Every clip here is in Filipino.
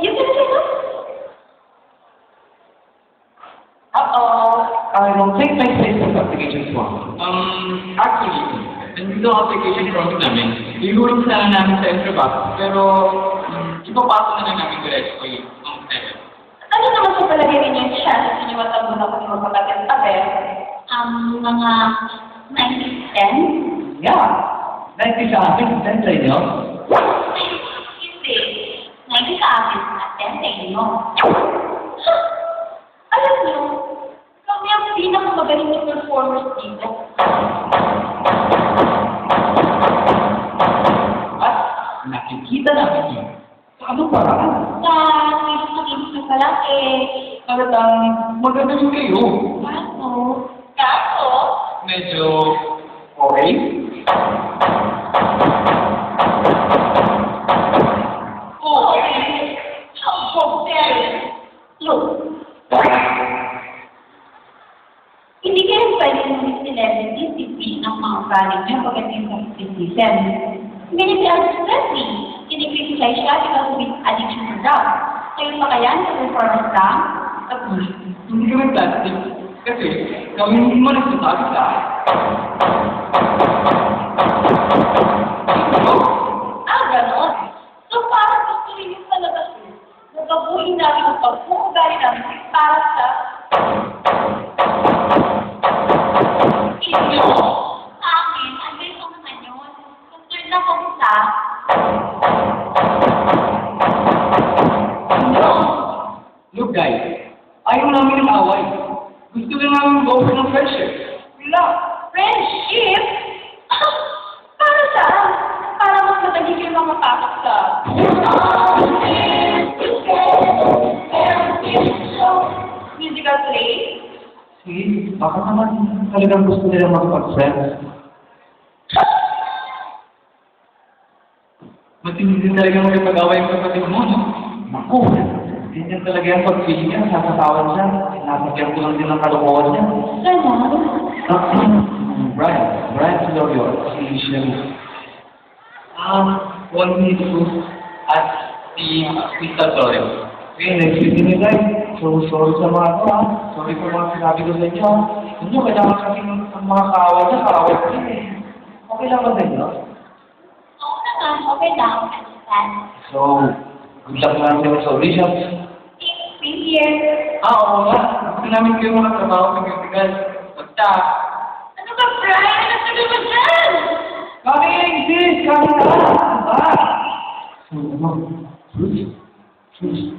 yun talaga ito? I don't think my Facebook application is wrong. Actually, nandito ang application process namin. Ilurin sana namin sa Intrabox, pero ipapasok na lang namin diretso kay ang seven. Ano naman sa palagay ninyo yung chances ninyo matalo na kami magpapatid-pater? Mga 90-10? Yeah. 90 sa akin, 10 sa inyo. Hindi. 90 sa akin at 10 sa inyo. Alam niyo, kami ang pinakamagaling na performers dito. At nakikita namin yun. Sa anong paraan? Sa kinis pa lang Talagang magagaling kayo. Kaso, Medyo Okay? Look, hindi kayo pwede ng celebrity discipline ang mga galing niya pagdating sa criticism. Hindi si Elvis Presley, kinikriticize siya because of his addiction to drugs. Kayo pa kaya sa performance lang? hindi kami plastic. Kasi kami hindi mo nagsasabi sa akin. Ganon. So, parang gusto rin yung palabas ko. Nagabuhin namin ang pagmugali namin para sa inyo. Sa amin, ang ganito naman yun. Concern na kami sa inyo. Look guys, ayaw namin ng away. Gusto lang namin mag-offer ng friendship. Relax. Friendship? Para saan? Para mas madali kayo makapasok sa musical play? See, baka naman talagang gusto nila makipag-friends. Matindi din talaga magpag-away yung kapatid mo, no? Naku, ganyan talaga yung pag-feeling niya, sasatawan siya. Nasakyan ko lang din ang kalokohan niya. Brian Florio, si Sherry. One minute to at si Crystal Floreo. Okay, next week din guys. So, sorry sa mga ito ha. Sorry po mga sinabi ko sa inyo ha. Inyo, kailangan kasi ang mga kaaway niya, kaaway ko din eh. Okay lang ba sa inyo? Oo naman, okay lang. Understand. So, good luck na namin sa auditions. Same here. Oo nga. Gusto namin kayo mga trabaho sa musical. Basta, Ano ba, Brian? Ano ka naman dyan? Coming, sis! Coming na! Diba? So, ano? Fruits?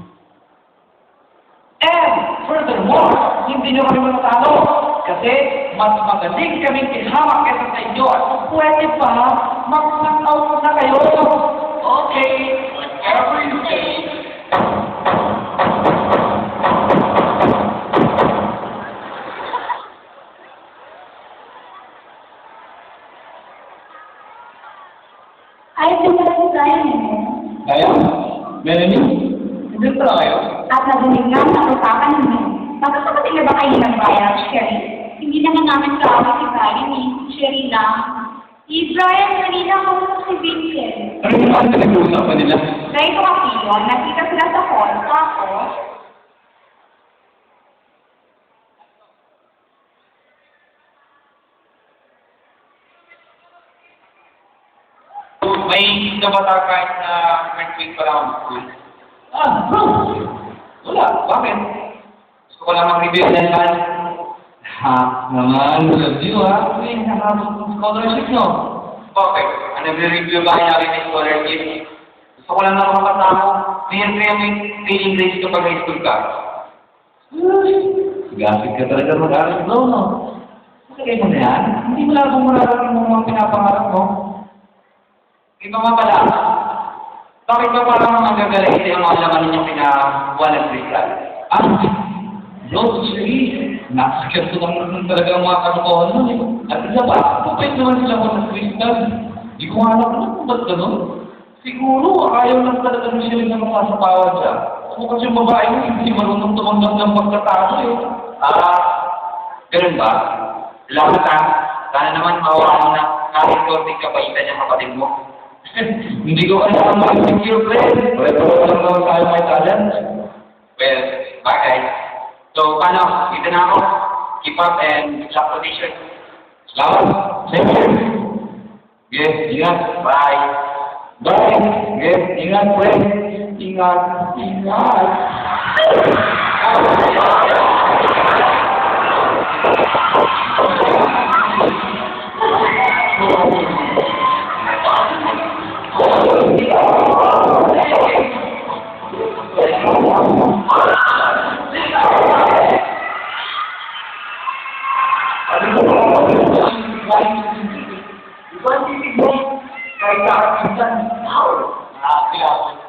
And, furthermore, hindi nyo kami matalo. Kasi, mas magaling kaming kinhamak kesa sa inyo. At kung pwede pa, mag-out na kayo. okay, whatever you say. Ay, ito pala si Brian eh. Kaya, Melanie, hindi pala kayo. At narinig nga sa usapan ninyo. Magkakapatid na ba kayo ng Brian, Sherry? Hindi naman namin kaaway si Brian eh. Sherry lang. Si Brian, kanina ako si Vincent. Ano yung mga nag-uusapan nila? Ganito kasi yun, nakita sila sa hall, tapos, May nabata kahit na graduate pa lang ako sa school. Bro! Wala. Bakit? Gusto ko lang mag-review ng ban. Naman, love you ha. May nakapos ng scholarship nyo. Okay, ang nagre-review ba namin ng scholarship? Gusto ko lang na makapasama. Mayroon kayo may feeling grades kapag high school ka. Gasig ka talaga mag-aral, bro, no? Sakay mo na yan. Hindi mo lang kung mararating mo mga pinapangarap mo. Iba nga pala, bakit ba parang magagaling yung mga laman ninyong pinawalang kristal? Bro, actually, nasakyan ko lang talaga ang mga katotohanan nun eh. At isa pa, kapait naman sila ko ng crystal. Di ko nga alam kung ba't ganun. Siguro, ayaw lang talaga ng siya na masasapawan siya. Kung kasi yung babae mo, hindi marunong tumanggap ng pagkatao eh. Ganun ba? Salamat ha. Sana naman mawala mo na kahit konting kapaitan yung kapatid mo. Hindi ko kaya mag-secure, pre. Pwede ko lang naman tayo may talent. Well, bagay. So, paano? Dito na ako. Keep up and lock position. Salamat. Thank you. Okay, ingat. Bye. Bye. Okay, ingat, pre. Ingat. Ingat.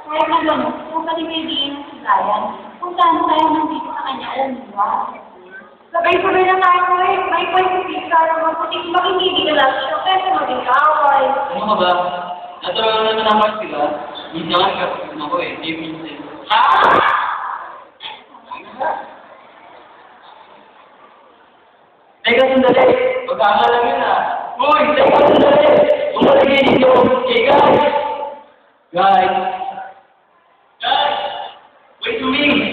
Kaya naman, kung kalimiliin ng sigayan, kung saan tayo nandito sa kanya, umiwas. Sabay-sabay na tayo eh. May pwede ka naman kung makikinig ka lang siya, kaya maging kaaway. Ano ka ba? Natural na naman sila. Hindi naman kapag ako eh. Hindi minsan. Ha? Teka, sandali. Pagkakala yun ah. Uy, teka, sandali. Umalagay dito. Hey, guys. Guys. Guys. Wait to me.